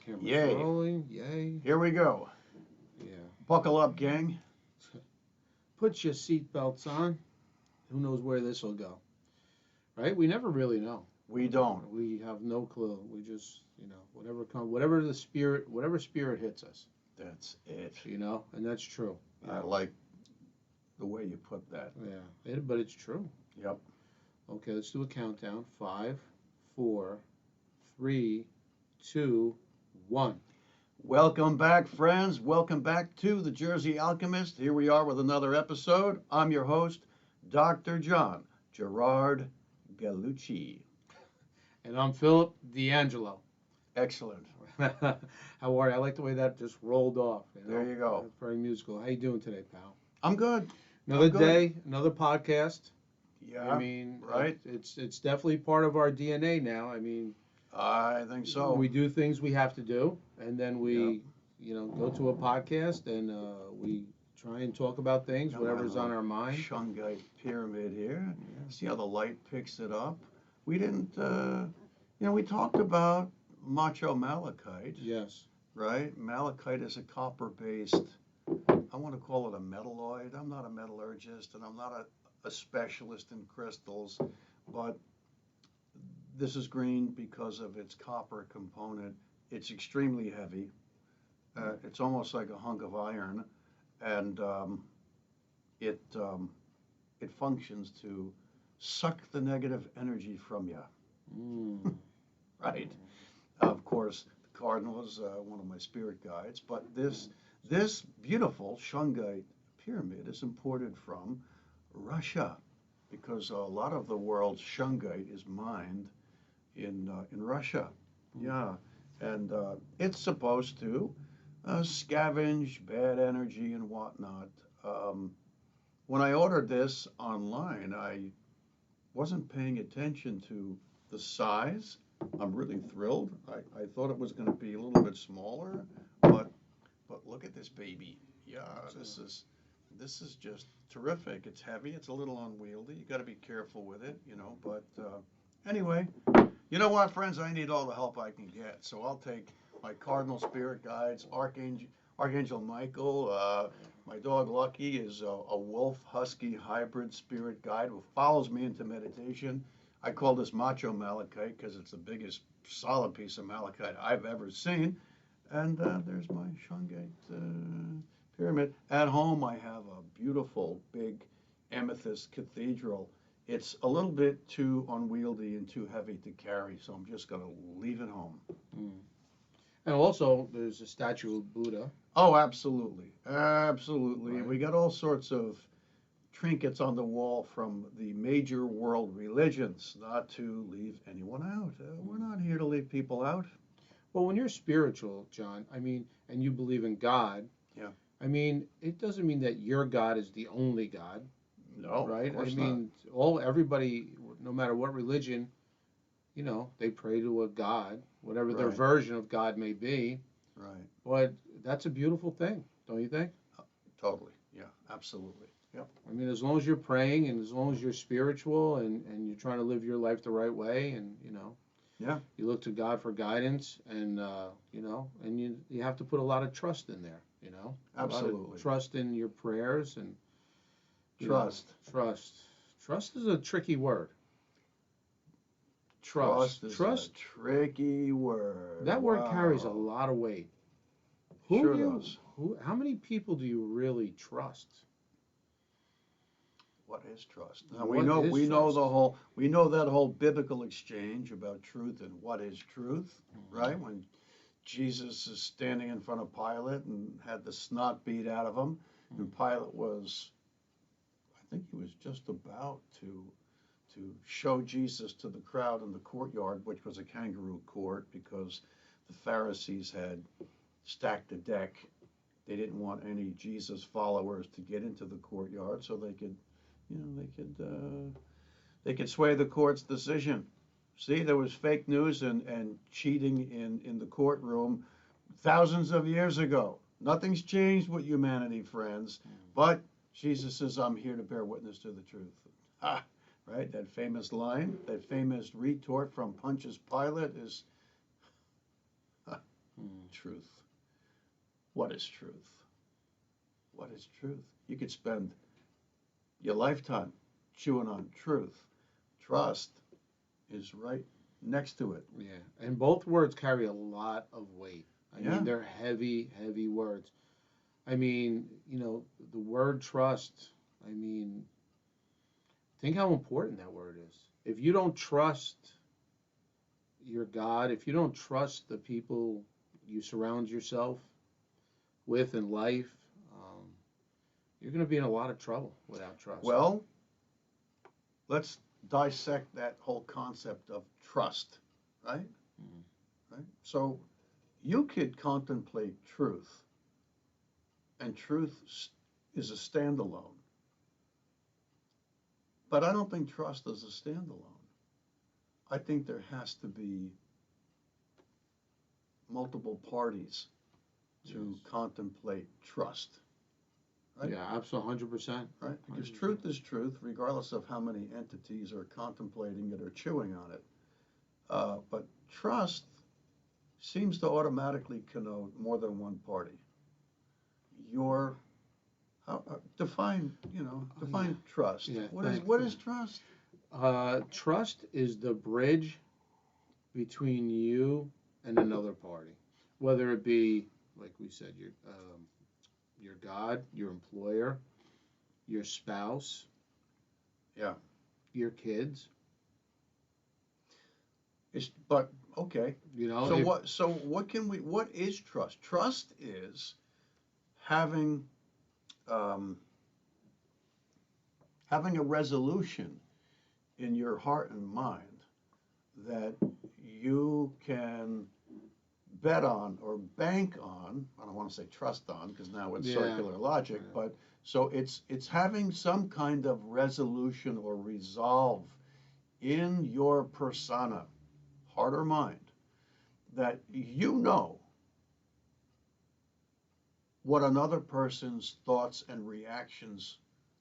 Camera's Yay. rolling. Yay. Here we go. Yeah. Buckle up, gang. Put your seatbelts on. Who knows where this will go? Right? We never really know. We don't. We have no clue. We just, whatever the spirit, whatever spirit hits us. That's it. And that's true. I like the way you put that. Yeah, but it's true. Yep. Okay, let's do a countdown. 5, 4, 3, 2, 1. Welcome back, friends. Welcome back to the Jersey Alchemist. Here we are with another episode. I'm your host, Dr. John Gerard Gallucci. And I'm Philip D'Angelo. Excellent. How are you? I like the way that just rolled off. There you go. Very musical. How you doing today, pal? I'm good. Another day, another podcast. Yeah. I mean, right. It's definitely part of our DNA now. I think so. We do things we have to do, and then we, go to a podcast and we try and talk about things, whatever's on our mind. Shungite pyramid here. Yeah. See how the light picks it up? We didn't, we talked about macho malachite. Yes. Right? Malachite is a copper-based, I want to call it a metalloid. I'm not a metallurgist, and I'm not a specialist in crystals, but this is green because of its copper component. It's extremely heavy. It's almost like a hunk of iron, and it functions to suck the negative energy from you. Mm. Right. Of course, the cardinal is one of my spirit guides, but this beautiful shungite pyramid is imported from Russia, because a lot of the world's shungite is mined in Russia. Yeah, and it's supposed to scavenge bad energy and whatnot. When I ordered this online, I wasn't paying attention to the size. I'm really thrilled. I thought it was going to be a little bit smaller, but look at this baby. Yeah, this is just terrific. It's heavy. It's a little unwieldy. You got to be careful with it, But anyway, you know what, friends? I need all the help I can get. So I'll take my cardinal spirit guides, Archangel Michael. My dog Lucky is a wolf husky hybrid spirit guide who follows me into meditation. I call this macho malachite because it's the biggest solid piece of malachite I've ever seen. And there's my shungite pyramid. At home, I have a beautiful big amethyst cathedral. It's a little bit too unwieldy and too heavy to carry, so I'm just going to leave it home. Mm. And also, there's a statue of Buddha. Oh, absolutely. Absolutely. Right. We got all sorts of trinkets on the wall from the major world religions, not to leave anyone out. We're not here to leave people out. Well, when you're spiritual, John, and you believe in God, yeah. It doesn't mean that your God is the only God. No, right? Of course not. Everybody, no matter what religion, they pray to a God, whatever their Right. version of God may be. Right. But that's a beautiful thing, don't you think? Totally. Yeah, absolutely. Yep. As long as you're praying and as long as you're spiritual and you're trying to live your life the right way and, yeah, you look to God for guidance and, and you have to put a lot of trust in there, Absolutely. A lot of trust in your prayers and trust. Trust is a tricky word. Trust is a tricky word. That word carries a lot of weight. Sure does. How many people do you really trust? What is trust? Now we know that whole biblical exchange about truth and what is truth, mm-hmm. right? When Jesus is standing in front of Pilate and had the snot beat out of him, mm-hmm. and Pilate was, I think he was just about to show Jesus to the crowd in the courtyard, which was a kangaroo court because the Pharisees had stacked the deck. They didn't want any Jesus followers to get into the courtyard so they could sway the court's decision. See, there was fake news and cheating in the courtroom thousands of years ago. Nothing's changed with humanity, friends. But Jesus says, I'm here to bear witness to the truth. Right? That famous line, that famous retort from Pontius Pilate is, Truth. What is truth? What is truth? You could spend your lifetime chewing on truth. Trust is right next to it. Yeah, and both words carry a lot of weight. I Yeah. mean, they're heavy, heavy words. I mean, the word trust, I mean, think how important that word is. If you don't trust your God, if you don't trust the people you surround yourself with in life, um, you're going to be in a lot of trouble without trust. Well, let's dissect that whole concept of trust, right? Mhm. Right? So you could contemplate truth, and truth is a standalone. But I don't think trust is a standalone. I think there has to be multiple parties to Yes. contemplate trust, right? Yeah, absolutely, 100%. Right? Because 100%. truth is truth, regardless of how many entities are contemplating it or chewing on it. But trust seems to automatically connote more than one party. Your define trust. Yeah, What is trust? trust is the bridge between you and another party, whether it be, like we said, your God, your employer, your spouse, Yeah. your kids. But okay. You know, So if, what is trust? Trust is having um, having a resolution in your heart and mind that you can bet on or bank on. I don't want to say trust on because now it's Yeah. circular logic, Yeah. but so it's having some kind of resolution or resolve in your persona, heart or mind, that you know what another person's thoughts and reactions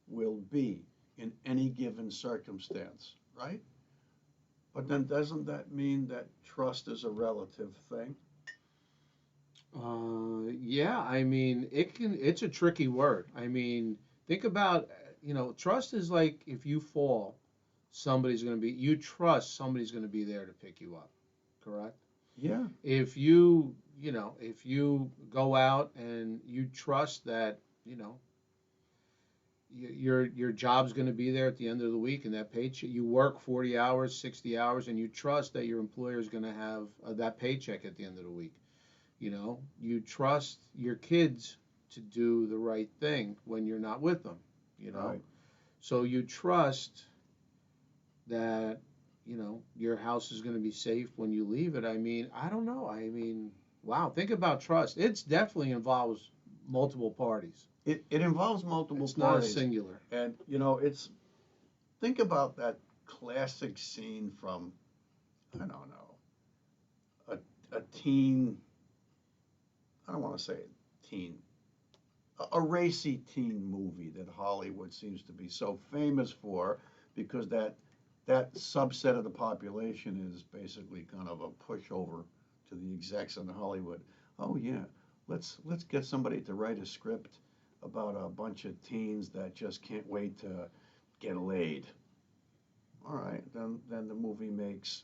will be in any given circumstance, right? But then doesn't that mean that trust is a relative thing? yeah, I mean, it's a tricky word. I mean, think about, trust is like if you fall, you trust somebody's going to be there to pick you up, correct? Yeah, If you go out and you trust that, your job's going to be there at the end of the week and that paycheck, you work 40 hours, 60 hours, and you trust that your employer is going to have that paycheck at the end of the week. You trust your kids to do the right thing when you're not with them, you know. right. So you trust that, your house is going to be safe when you leave it. I mean, I don't know. I mean, wow, think about trust. It's definitely involves multiple parties. It involves multiple It's not a parties. singular. And, think about that classic scene from, I don't know, a teen, I don't want to say teen, a racy teen movie that Hollywood seems to be so famous for because that subset of the population is basically kind of a pushover to the execs in Hollywood. Oh yeah, let's get somebody to write a script about a bunch of teens that just can't wait to get laid. All right, then the movie makes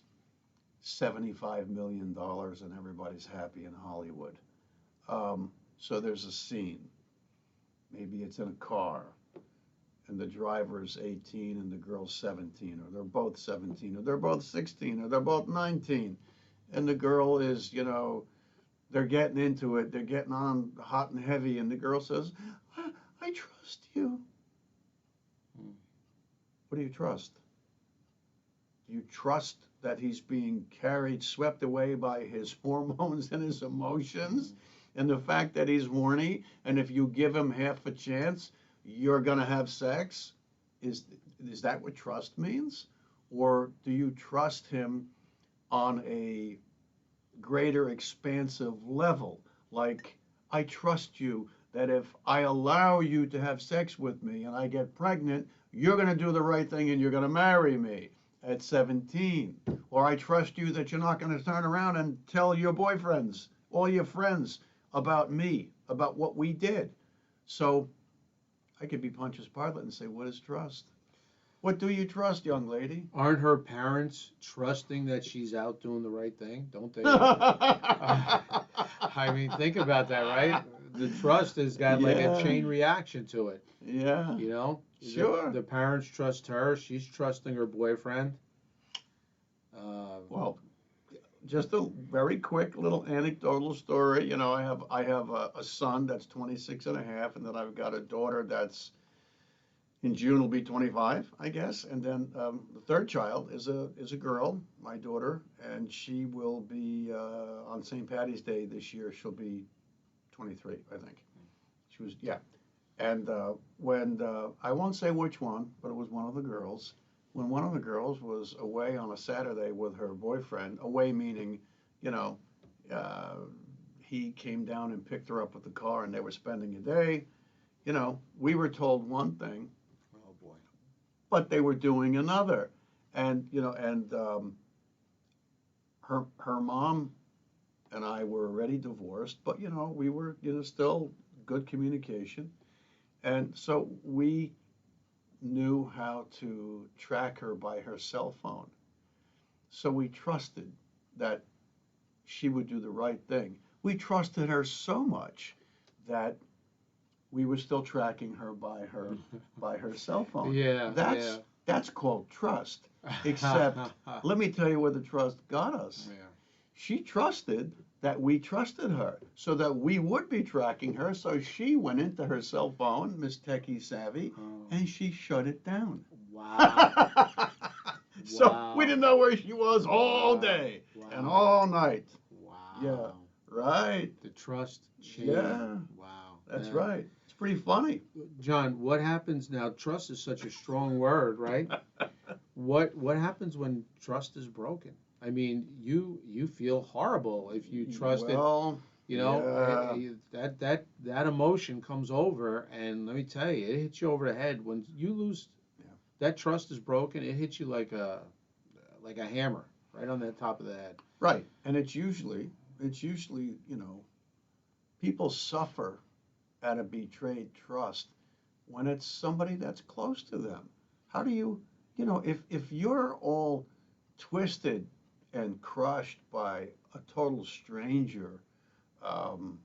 $75 million and everybody's happy in Hollywood. So there's a scene. Maybe it's in a car and the driver's 18 and the girl's 17, or they're both 17, or they're both 16, or they're both 19. And the girl is, they're getting into it, they're getting on hot and heavy, and the girl says, I trust you. What do you trust? Do you trust that he's being carried, swept away by his hormones and his emotions, and the fact that he's horny, and if you give him half a chance, you're going to have sex? Is that what trust means? Or do you trust him on a greater expansive level? Like, I trust you that if I allow you to have sex with me and I get pregnant, you're going to do the right thing and you're going to marry me at 17. Or I trust you that you're not going to turn around and tell your boyfriends all your friends about me, about what we did. So I could be Pontius Pilate and say, what is trust? What do you trust, young lady? Aren't her parents trusting that she's out doing the right thing? Don't they? I mean, think about that, right? The trust has got like a Yeah, chain reaction to it. yeah, You know, sure. the parents trust her. She's trusting her boyfriend. Well, just a very quick little anecdotal story. You know, I have a son that's 26 and a half, and then I've got a daughter that's in June will be 25, I guess. And then the third child is a girl, my daughter, and she will be on St. Patty's Day this year. She'll be 23, I think. She was, yeah. And when I won't say which one, but it was one of the girls. When one of the girls was away on a Saturday with her boyfriend, away meaning, you know, uh, he came down and picked her up with the car, and they were spending a day. You know, we were told one thing, Oh boy. but they were doing another. And you know, and her mom and I were already divorced, but you know, we were still good communication, and so we knew how to track her by her cell phone. So we trusted that she would do the right thing. We trusted her so much that we were still tracking her by her cell phone. Yeah, That's yeah. that's called trust. Except, let me tell you where the trust got us. Yeah. She trusted that we trusted her, so that we would be tracking her. So she went into her cell phone, Miss Techie Savvy, Oh, and she shut it down. wow. So we Wow. didn't know where she was all Wow. day and Wow. all night. Yeah, Wow. right. The trust chain. Yeah, Wow. that's right. It's pretty funny. John, what happens now? Trust is such a strong word, right? What happens when trust is broken? I mean, you feel horrible if you trusted, Well, you know, yeah, that emotion comes over, and let me tell you, it hits you over the head when you lose. yeah, That trust is broken. It hits you like a hammer right on the top of the head. right. And it's usually, people suffer at a betrayed trust when it's somebody that's close to them. How do if you're all twisted and crushed by a total stranger um,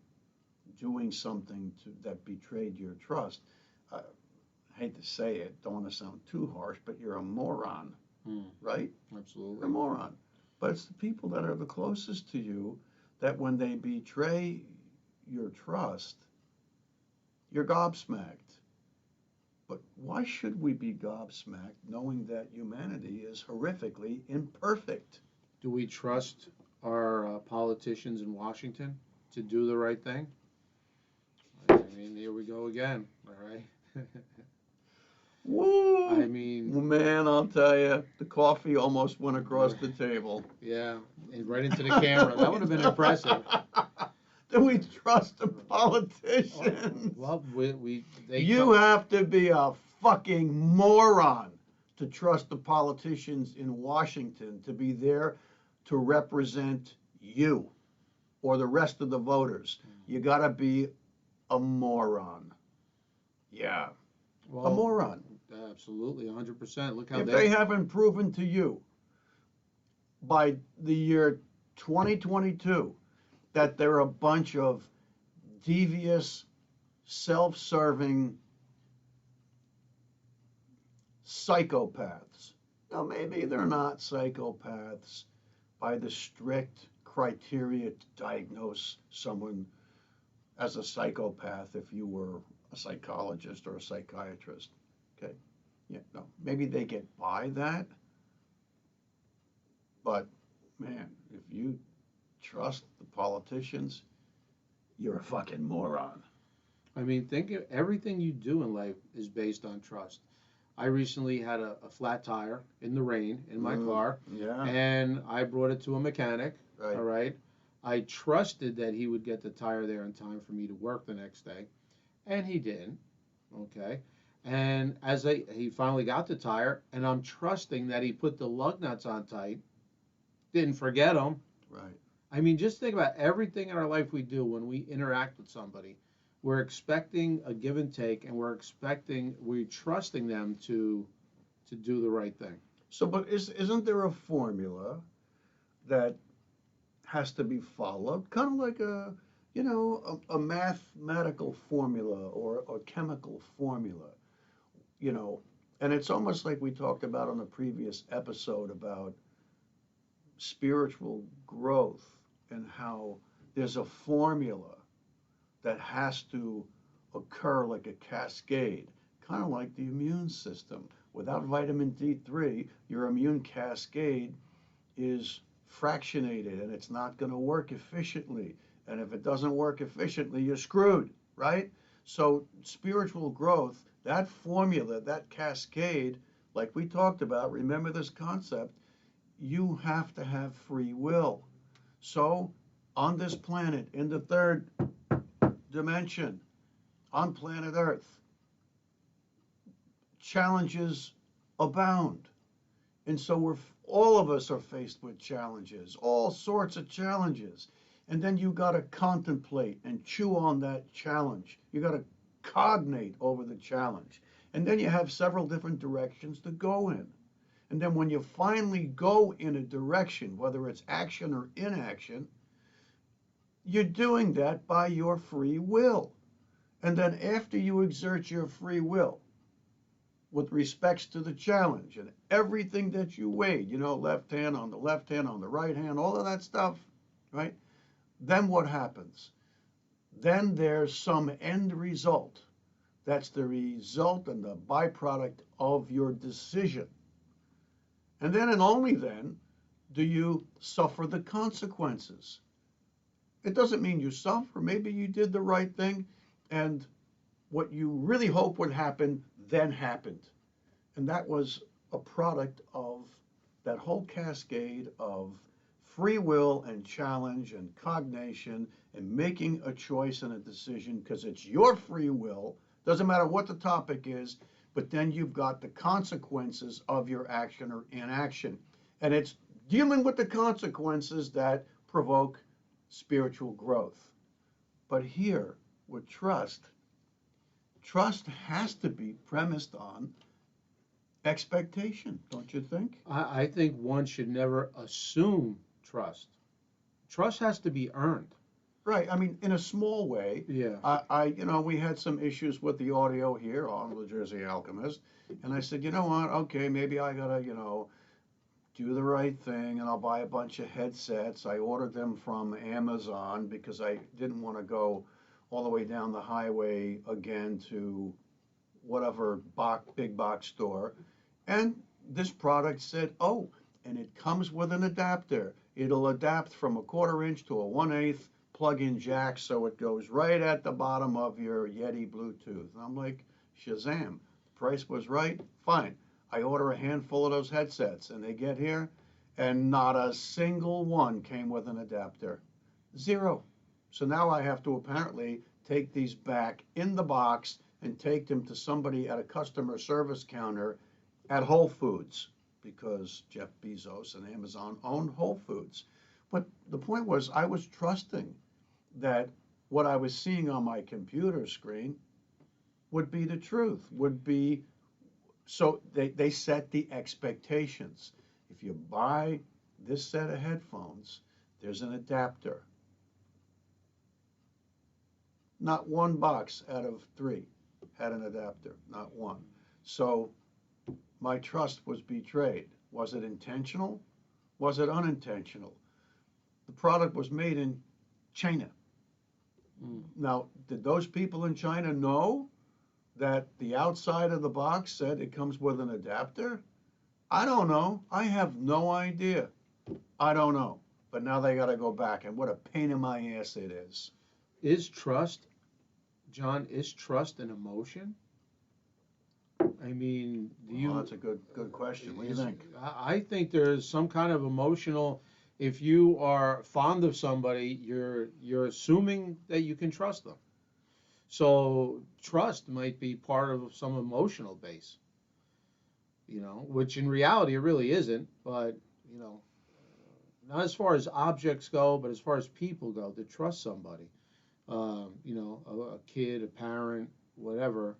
doing something that betrayed your trust, I hate to say it, don't want to sound too harsh, but you're a moron, Hmm, right? You're a absolutely. moron. But it's the people that are the closest to you that when they betray your trust, you're gobsmacked. But why should we be gobsmacked knowing that humanity is horrifically imperfect? Do we trust our politicians in Washington to do the right thing? I mean, here we go again. All right. I Woo! mean, Well, man, I'll tell you, the coffee almost went across the table. yeah, and right into the camera. That would have been impressive. Do we trust the politicians? Well, they You come. have to be a fucking moron to trust the politicians in Washington to be there to represent you or the rest of the voters. You got to be a moron. Yeah, a Well, moron. absolutely, 100%. Look how If they. they haven't proven to you by the year 2022 that they're a bunch of devious, self-serving psychopaths. Now, maybe they're not psychopaths by the strict criteria to diagnose someone as a psychopath if you were a psychologist or a psychiatrist. Okay. Yeah, no. Maybe they get by that, but man, if you trust the politicians, you're a fucking moron. I mean, everything you do in life is based on trust. I recently had a flat tire in the rain in my car, Yeah, and I brought it to a mechanic. right. All right. I trusted that he would get the tire there in time for me to work the next day, and he didn't. Okay. And he finally got the tire, and I'm trusting that he put the lug nuts on tight, didn't forget them, Right. I mean, just think about everything in our life we do when we interact with somebody. We're expecting a give and take, and we're trusting them to do the right thing. So, but isn't there a formula that has to be followed? Kind of like a mathematical formula or a chemical formula, you know. And it's almost like we talked about on the previous episode about spiritual growth and how there's a formula that has to occur like a cascade, kind of like the immune system. Without vitamin D3, your immune cascade is fractionated and it's not going to work efficiently. And if it doesn't work efficiently, you're screwed, right? So, spiritual growth, that formula, that cascade, like we talked about, remember this concept, you have to have free will. So, on this planet, in the third dimension, on planet Earth, challenges abound. And so all of us are faced with challenges, all sorts of challenges. And then you got to contemplate and chew on that challenge. You got to cognate over the challenge. And then you have several different directions to go in. And then when you finally go in a direction, whether it's action or inaction, you're doing that by your free will. And then after you exert your free will with respects to the challenge and everything that you weighed, left hand on the left hand, on the right hand, all of that stuff, right? Then what happens? Then there's some end result. That's the result and the byproduct of your decision. And then and only then do you suffer the consequences. It doesn't mean you suffer. Maybe you did the right thing and what you really hope would happen then happened. And that was a product of that whole cascade of free will and challenge and cognation and making a choice and a decision because it's your free will. Doesn't matter what the topic is, but then you've got the consequences of your action or inaction. And it's dealing with the consequences that provoke spiritual growth. But here, with trust has to be premised on expectation, don't you think? I think one should never assume trust. Trust has to be earned. Right. I mean, in a small way, Yeah. we had some issues with the audio here on the Jersey Alchemist, and I said, you know what? Okay, maybe I gotta, do the right thing, and I'll buy a bunch of headsets. I ordered them from Amazon because I didn't want to go all the way down the highway again to whatever big box store. And this product said, oh, and it comes with an adapter. It'll adapt from a 1/4 inch to a 1/8 plug-in jack, so it goes right at the bottom of your Yeti Bluetooth. And I'm like, Shazam, the price was right, fine. I order a handful of those headsets, and they get here, and not a single one came with an adapter. Zero. So now I have to apparently take these back in the box and take them to somebody at a customer service counter at Whole Foods because Jeff Bezos and Amazon own Whole Foods. But the point was, I was trusting that what I was seeing on my computer screen would be the truth, would be, so they set the expectations. If you buy this set of headphones, there's an adapter. Not one box out of 3 had an adapter, not one. So my trust was betrayed. Was it intentional? Was it unintentional? The product was made in China. Now, did those people in China know that the outside of the box said it comes with an adapter? I don't know. I have no idea. I don't know. But now they got to go back, and what a pain in my ass it is. Is trust, John, is trust an emotion? I mean, That's a good question. What do you think? I think there's some kind of emotional. If you are fond of somebody, you're assuming that you can trust them. So trust might be part of some emotional base, which in reality it really isn't. But not as far as objects go, but as far as people go, to trust somebody. A kid, a parent, whatever.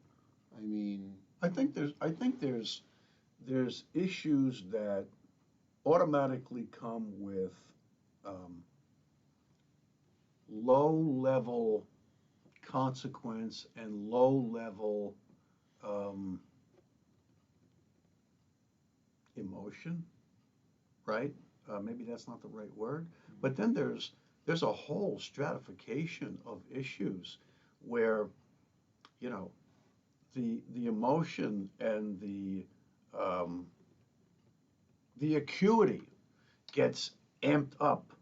I mean, I think there's issues that automatically come with um, low level consequence and low level um, emotion, right? Maybe that's not the right word, but then there's a whole stratification of issues where you know the emotion and um, the acuity gets amped up.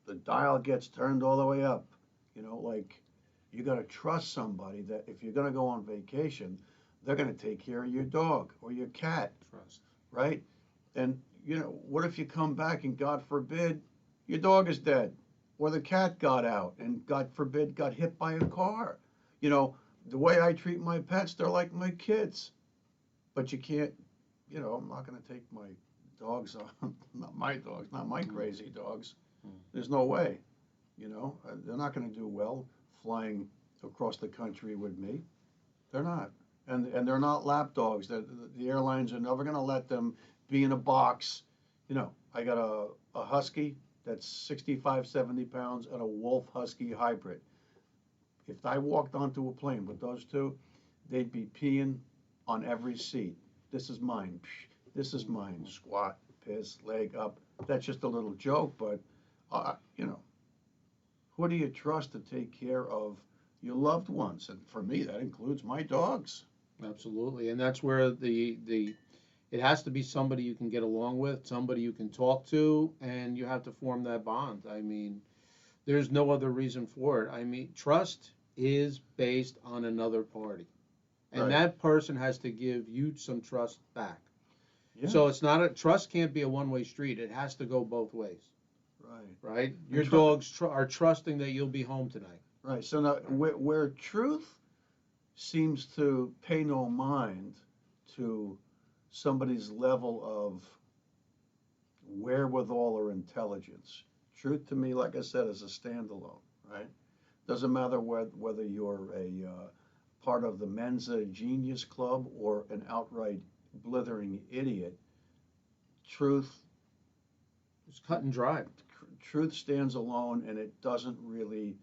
The dial gets turned all the way up. Like you got to trust somebody that if you're going to go on vacation, they're going to take care of your dog or your cat, trust. right? And what if you come back and God forbid your dog is dead or the cat got out and God forbid got hit by a car? You know, the way I treat my pets, they're like my kids. But you can't, I'm not going to take my dogs on, not my dogs, not my Mm. crazy dogs. Mm. There's no way, they're not going to do well flying across the country with me. They're not. And they're not lap dogs. The airlines are never going to let them be in a box. I got a husky that's 65, 70 pounds and a wolf husky hybrid. If I walked onto a plane with those two, they'd be peeing on every seat. This is mine. This is mine. Squat, piss, leg up. That's just a little joke, but uh, you know, who do you trust to take care of your loved ones? And for me, that includes my dogs. Absolutely, and that's where the it has to be somebody you can get along with, somebody you can talk to, and you have to form that bond. I mean, there's no other reason for it. I mean, trust is based on another party, and Right. that person has to give you some trust back. Yeah. So it's not a trust can't be a one-way street. It has to go both ways, Right. right? And Your dogs are trusting that you'll be home tonight. right. So now, where truth seems to pay no mind to somebody's level of wherewithal or intelligence. Truth to me, like I said, is a standalone, right? Doesn't matter whether you're a part of the Mensa Genius Club or an outright blithering idiot. Truth, It's cut and dry. truth stands alone, and it doesn't really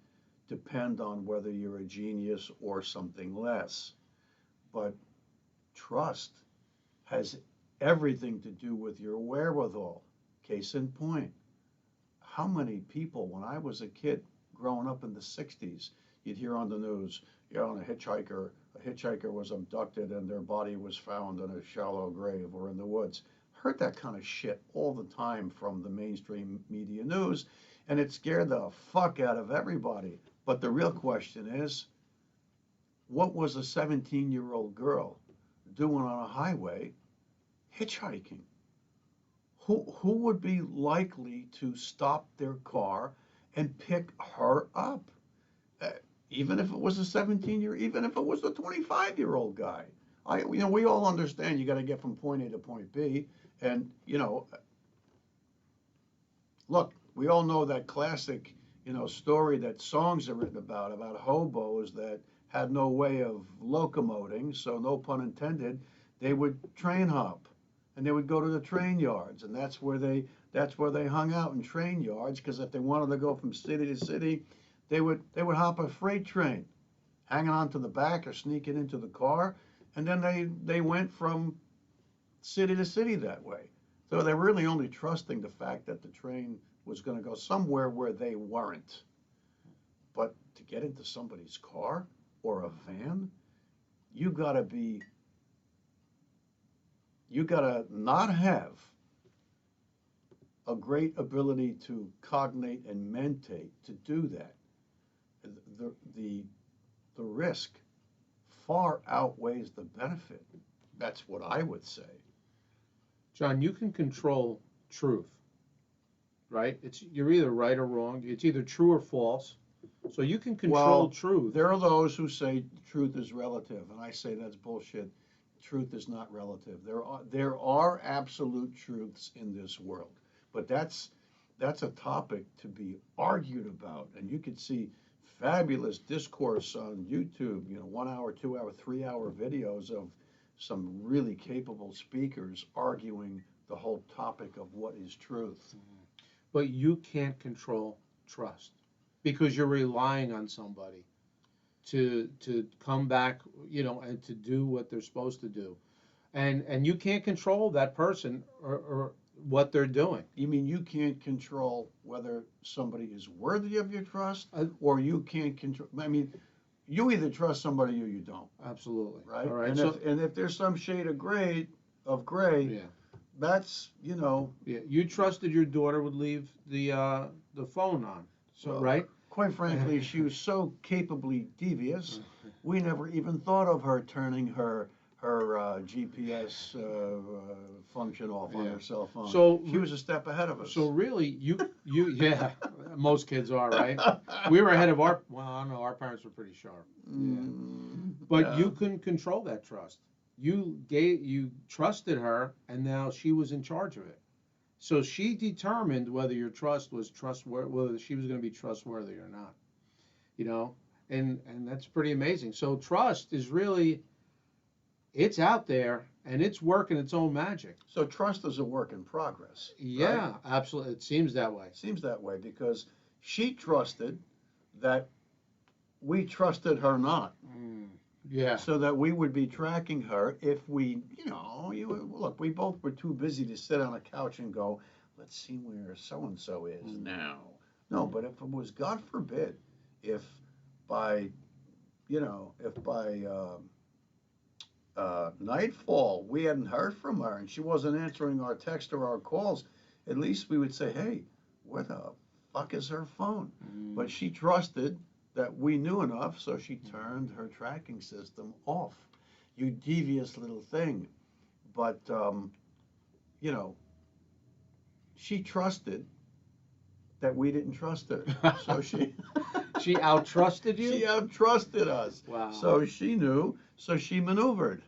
depend on whether you're a genius or something less. But trust has everything to do with your wherewithal. Case in point, how many people, when I was a kid growing up in the 60s, you'd hear on the news, a hitchhiker was abducted and their body was found in a shallow grave or in the woods. Heard that kind of shit all the time from the mainstream media news, and it scared the fuck out of everybody. But the real question is, what was a 17-year-old girl doing on a highway hitchhiking? Who would be likely to stop their car and pick her up? Uh, Even if it was a even if it was a 25-year-old guy. We all understand you got to get from point A to point B. And, look, we all know that classic, story that songs are written about hobos that had no way of locomoting, so no pun intended, they would train hop and they would go to the train yards, and that's where they hung out in train yards because if they wanted to go from city to city, they would hop a freight train, hanging on to the back or sneaking into the car, and then they went from city to city that way. So they're really only trusting the fact that the train was going to go somewhere where they weren't. But to get into somebody's car or a van, you got to be, you got to not have a great ability to cognate and mentate to do that. The, the, the risk far outweighs the benefit. That's what I would say. John, you can control truth, right? You're either right or wrong. It's either true or false. So you can control Well, truth. there are those who say truth is relative, and I say that's bullshit. Truth is not relative. There are absolute truths in this world, but that's a topic to be argued about. And you could see fabulous discourse on YouTube, 1 hour, 2 hour, 3 hour videos of some really capable speakers arguing the whole topic of what is truth. But you can't control trust because you're relying on somebody to come back, and to do what they're supposed to do. And you can't control that person or what they're doing. You mean you can't control whether somebody is worthy of your trust, Uh, or you can't control, I mean, you either trust somebody or you don't, Absolutely. right? All right. And So if there's some shade of gray, yeah, that's, yeah. You trusted your daughter would leave the phone on. So well, right. quite frankly, she was so capably devious, we never even thought of her turning her GPS function off on Yeah. her cell phone. So She was a step ahead of us. So really, yeah, most kids are, right? We were ahead of well, I don't know, our parents were pretty sharp. Yeah. But Yeah. you couldn't control that trust. You trusted her, and now she was in charge of it. So she determined whether your trust was trustworthy, whether she was going to be trustworthy or not. You know, and that's pretty amazing. So trust is really, it's out there and it's working its own magic. So trust is a work in progress. Yeah, Right? absolutely. It seems that way. Seems that way because she trusted that we trusted her not, Yeah. so that we would be tracking her if we, look, we both were too busy to sit on a couch and go, let's see where so and so is now. No, but if it was, God forbid, if by, if by nightfall we hadn't heard from her and she wasn't answering our text or our calls, at least we would say, hey, where the fuck is her phone? But she trusted that we knew enough, so she turned her tracking system off. You devious little thing. But, she trusted that we didn't trust her. So she She outtrusted you? she outtrusted us. Wow. So she knew, so she maneuvered.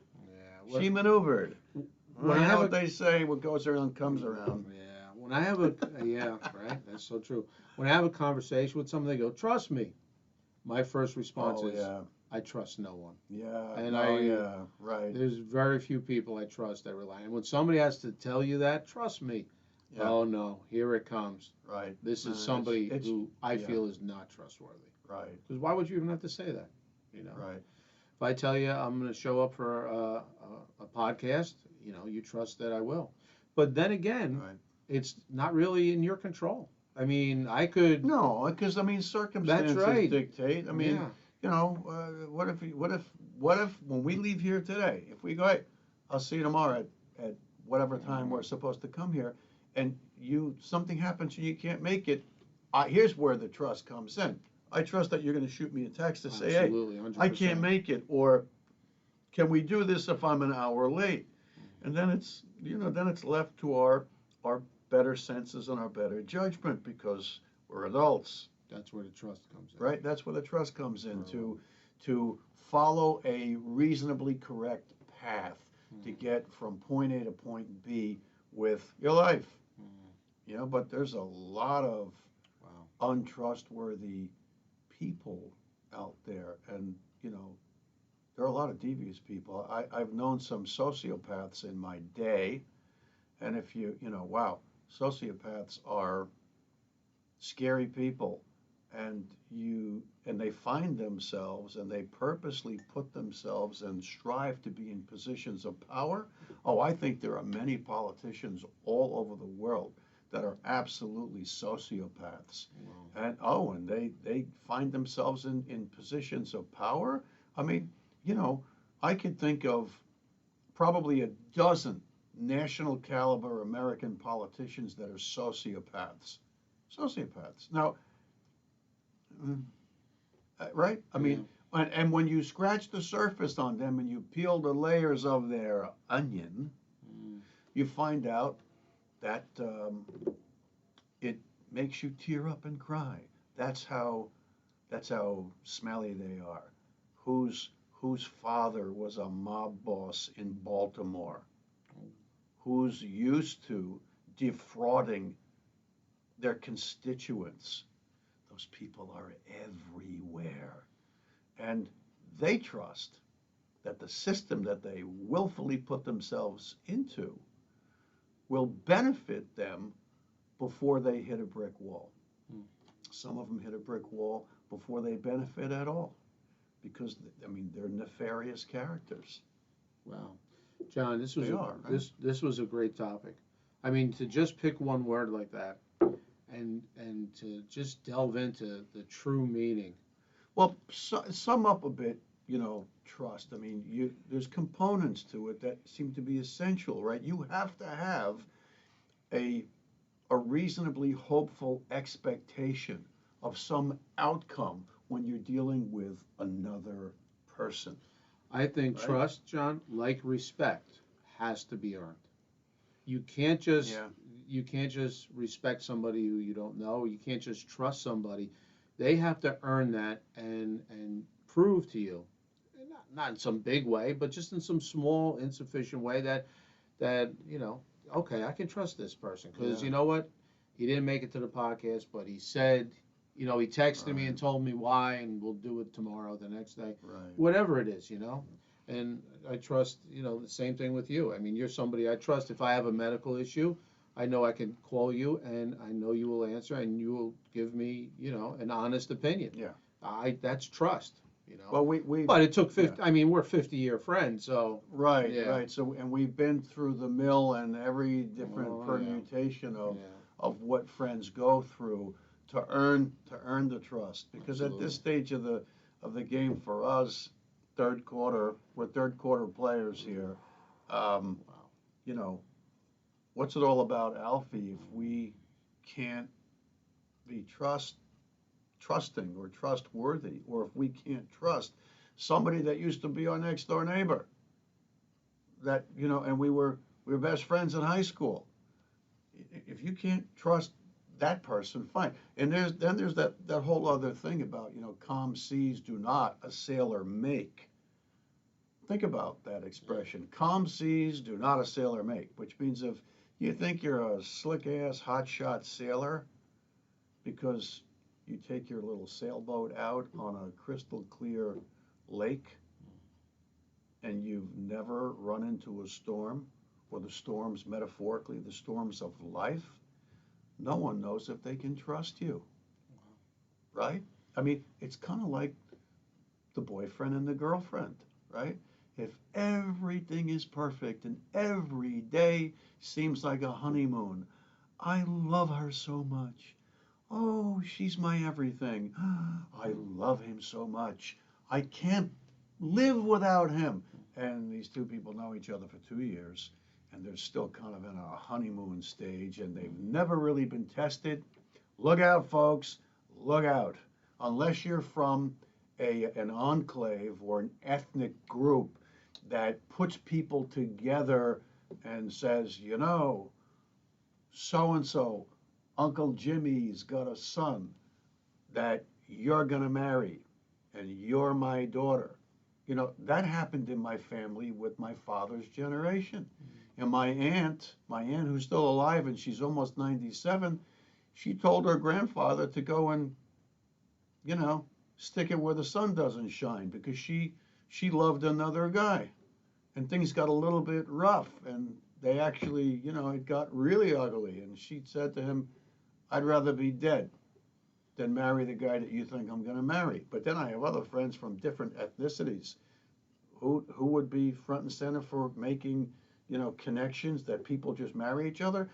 Yeah. She maneuvered. When You I know have what they say, what goes around comes around. Yeah, when I have yeah, right, that's so true. When I have a conversation with someone, they go, trust me. My first response Oh, is, yeah. I trust no one. Yeah. And yeah, right. There's very few people I trust that rely. And when somebody has to tell you that, trust me. Yeah. Oh no, here it comes. Right. This is somebody it's- who I yeah. feel is not trustworthy. Right. Because why would you even have to say that? Right. If I tell you I'm going to show up for a podcast, you trust that I will. But then again, Right. it's not really in your control. I mean, I could. No, because circumstances right. dictate. I mean, Yeah. what if when we leave here today, if we go, hey, I'll see you tomorrow at whatever time we're supposed to come here, and something happens and you can't make it, here's where the trust comes in. I trust that you're going to shoot me a text to say, hey, Absolutely, 100%. I can't make it, or can we do this if I'm an hour late? And then it's left to our better senses and our better judgment because we're adults. That's where the trust comes in. Right? That's where the trust comes in, to follow a reasonably correct path to get from point A to point B with your life. But there's a lot of untrustworthy people out there, and there are a lot of devious people. I've known some sociopaths in my day, and if wow, sociopaths are scary people, and they find themselves and they purposely put themselves and strive to be in positions of power. Oh, I think there are many politicians all over the world that are absolutely sociopaths. Wow. And they find themselves in positions of power. I mean, I could think of probably a dozen national caliber American politicians that are sociopaths. Sociopaths. Now, right? I mean, and when you scratch the surface on them and you peel the layers of their onion, you find out that it makes you tear up and cry. That's how smelly they are. Whose father was a mob boss in Baltimore, who's used to defrauding their constituents. Those people are everywhere. And they trust that the system that they willfully put themselves into will benefit them before they hit a brick wall. Mm. Some of them hit a brick wall before they benefit at all because, I mean, they're nefarious characters. Wow. John, They are, right? this was a great topic. I mean, to just pick one word like that and to just delve into the true meaning. Well, sum up a bit, trust. I mean, there's components to it that seem to be essential, right? You have to have a a reasonably hopeful expectation of some outcome when you're dealing with another person, I think right? trust, John, like respect, has to be earned. You can't just Yeah, you can't just respect somebody who you don't know. You can't just trust somebody. They have to earn that and prove to you, not in some big way, but just in some small, insufficient way that okay, I can trust this person because yeah, you know what, he didn't make it to the podcast, but he said, he texted me right, and told me why, and we'll do it tomorrow, the next day, right. whatever it is. And I trust, the same thing with you. I mean, you're somebody I trust. If I have a medical issue, I know I can call you, and I know you will answer, and you will give me, an honest opinion. Yeah. That's trust. Well, we've, But it took yeah, 50. I mean, we're 50-year friends, so right, yeah. right. So, and we've been through the mill and every different Oh yeah, permutation of yeah, what friends go through to earn the trust. Because at this absolutely. stage of the game for us, third quarter, we're third quarter players here. Um, Wow. you know, what's it all about, Alfie, if we can't be trusting or trustworthy, or if we can't trust somebody that used to be our next door neighbor, that and we were best friends in high school. If you can't trust that person, fine. And there's that whole other thing about calm seas do not a sailor make. Think about that expression. Calm seas do not a sailor make, which means if you think you're a slick ass hotshot sailor because you take your little sailboat out on a crystal clear lake and you've never run into a storm, or the storms, metaphorically, the storms of life, no one knows if they can trust you, right? I mean, it's kind of like the boyfriend and the girlfriend, right? If everything is perfect and every day seems like a honeymoon, I love her so much. Oh, she's my everything. I love him so much. I can't live without him. And these two people know each other for 2 years, and they're still kind of in a honeymoon stage, and they've never really been tested. Look out, folks. Look out. Unless you're from an enclave or an ethnic group that puts people together and says, so and so, Uncle Jimmy's got a son that you're going to marry, and you're my daughter. That happened in my family with my father's generation. And my aunt who's still alive and she's almost 97, she told her grandfather to go and, you know, stick it where the sun doesn't shine because she loved another guy. And things got a little bit rough and they actually, it got really ugly. And she said to him, I'd rather be dead than marry the guy that you think I'm going to marry. But then I have other friends from different ethnicities who would be front and center for making, connections that people just marry each other.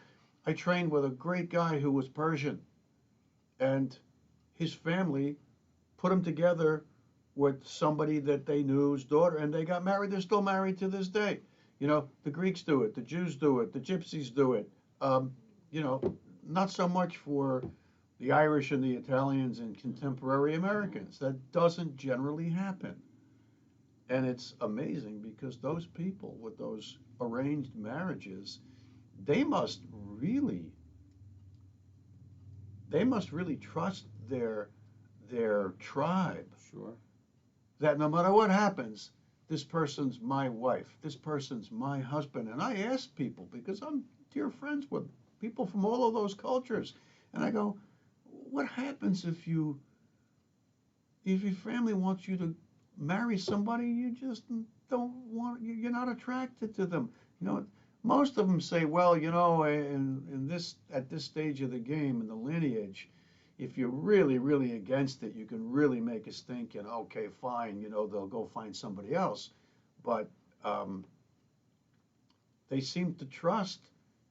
I trained with a great guy who was Persian, and his family put him together with somebody that they knew's daughter, and they got married. They're still married to this day. The Greeks do it, the Jews do it, the Gypsies do it. Um, you know, Not so much for the Irish and the Italians and contemporary Americans. That doesn't generally happen. And it's amazing because those people with those arranged marriages, they must really, they must really trust their tribe Sure. that no matter what happens, this person's my wife, this person's my husband. And I ask people because I'm dear friends with people from all of those cultures. And I go, what happens if your family wants you to marry somebody you just don't want, you're not attracted to them? You know, most of them say, well, at this stage of the game, in the lineage, if you're really, really against it, you can really make us think, okay, fine, they'll go find somebody else. But they seem to trust.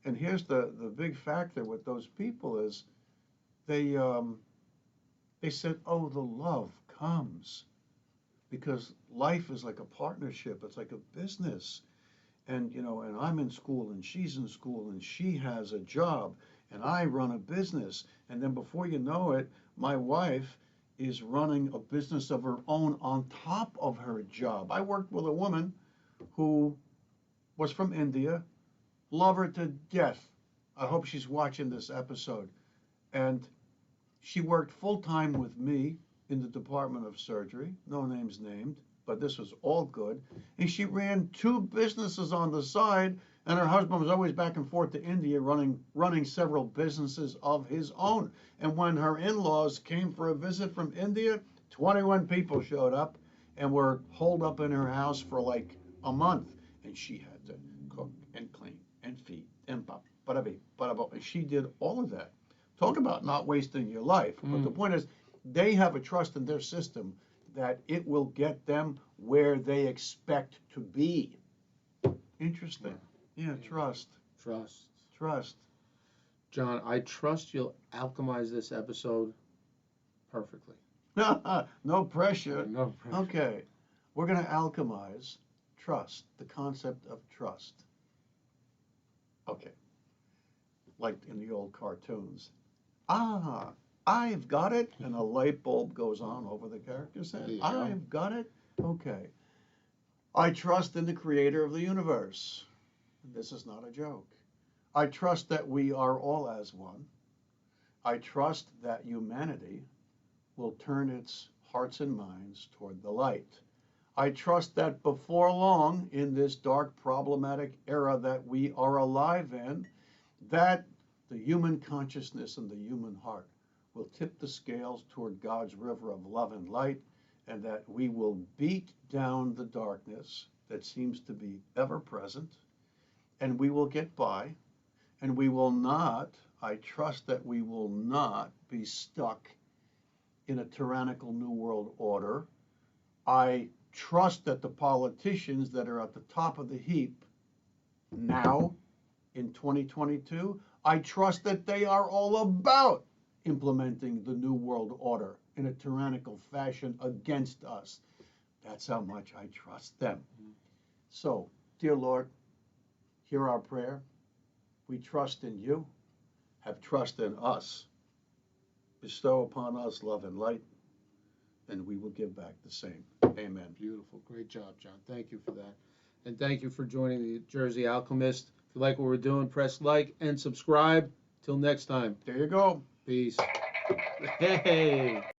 And here's the big factor with those people is they said, oh, the love comes because life is like a partnership. It's like a business. And I'm in school and she's in school and she has a job and I run a business. And then before you know it, my wife is running a business of her own on top of her job. I worked with a woman who was from India, love her to death. I hope she's watching this episode. And she worked full time with me in the Department of Surgery, no names named, but this was all good. And she ran 2 businesses on the side, and her husband was always back and forth to India running several businesses of his own. And when her in-laws came for a visit from India, 21 people showed up and were holed up in her house for like a month. And she had to cook and clean and feed and bada-bing, bada-boom. And she did all of that. Talk about not wasting your life. But the point is, they have a trust in their system that it will get them where they expect to be. Interesting. Yeah, trust. Trust. John, I trust you'll alchemize this episode perfectly. No pressure. No pressure. Okay. We're going to alchemize trust, the concept of trust. Okay. Like in the old cartoons. I've got it, and a light bulb goes on over the character's head. I've got it. Okay. I trust in the creator of the universe. This is not a joke. I trust that we are all as one. I trust that humanity will turn its hearts and minds toward the light. I trust that before long, in this dark, problematic era that we are alive in, that the human consciousness and the human heart will tip the scales toward God's river of love and light, and that we will beat down the darkness that seems to be ever present, and we will get by, and we will not, I trust that we will not be stuck in a tyrannical new world order. I trust that the politicians that are at the top of the heap now in 2022, I trust that they are all about implementing the New World Order in a tyrannical fashion against us. That's how much I trust them. So, dear Lord, hear our prayer. We trust in you. Have trust in us. Bestow upon us love and light, and we will give back the same. Amen. Beautiful. Great job, John. Thank you for that. And thank you for joining the Jersey Alchemist. If you like what we're doing, press like and subscribe. Till next time. There you go. Peace. Hey.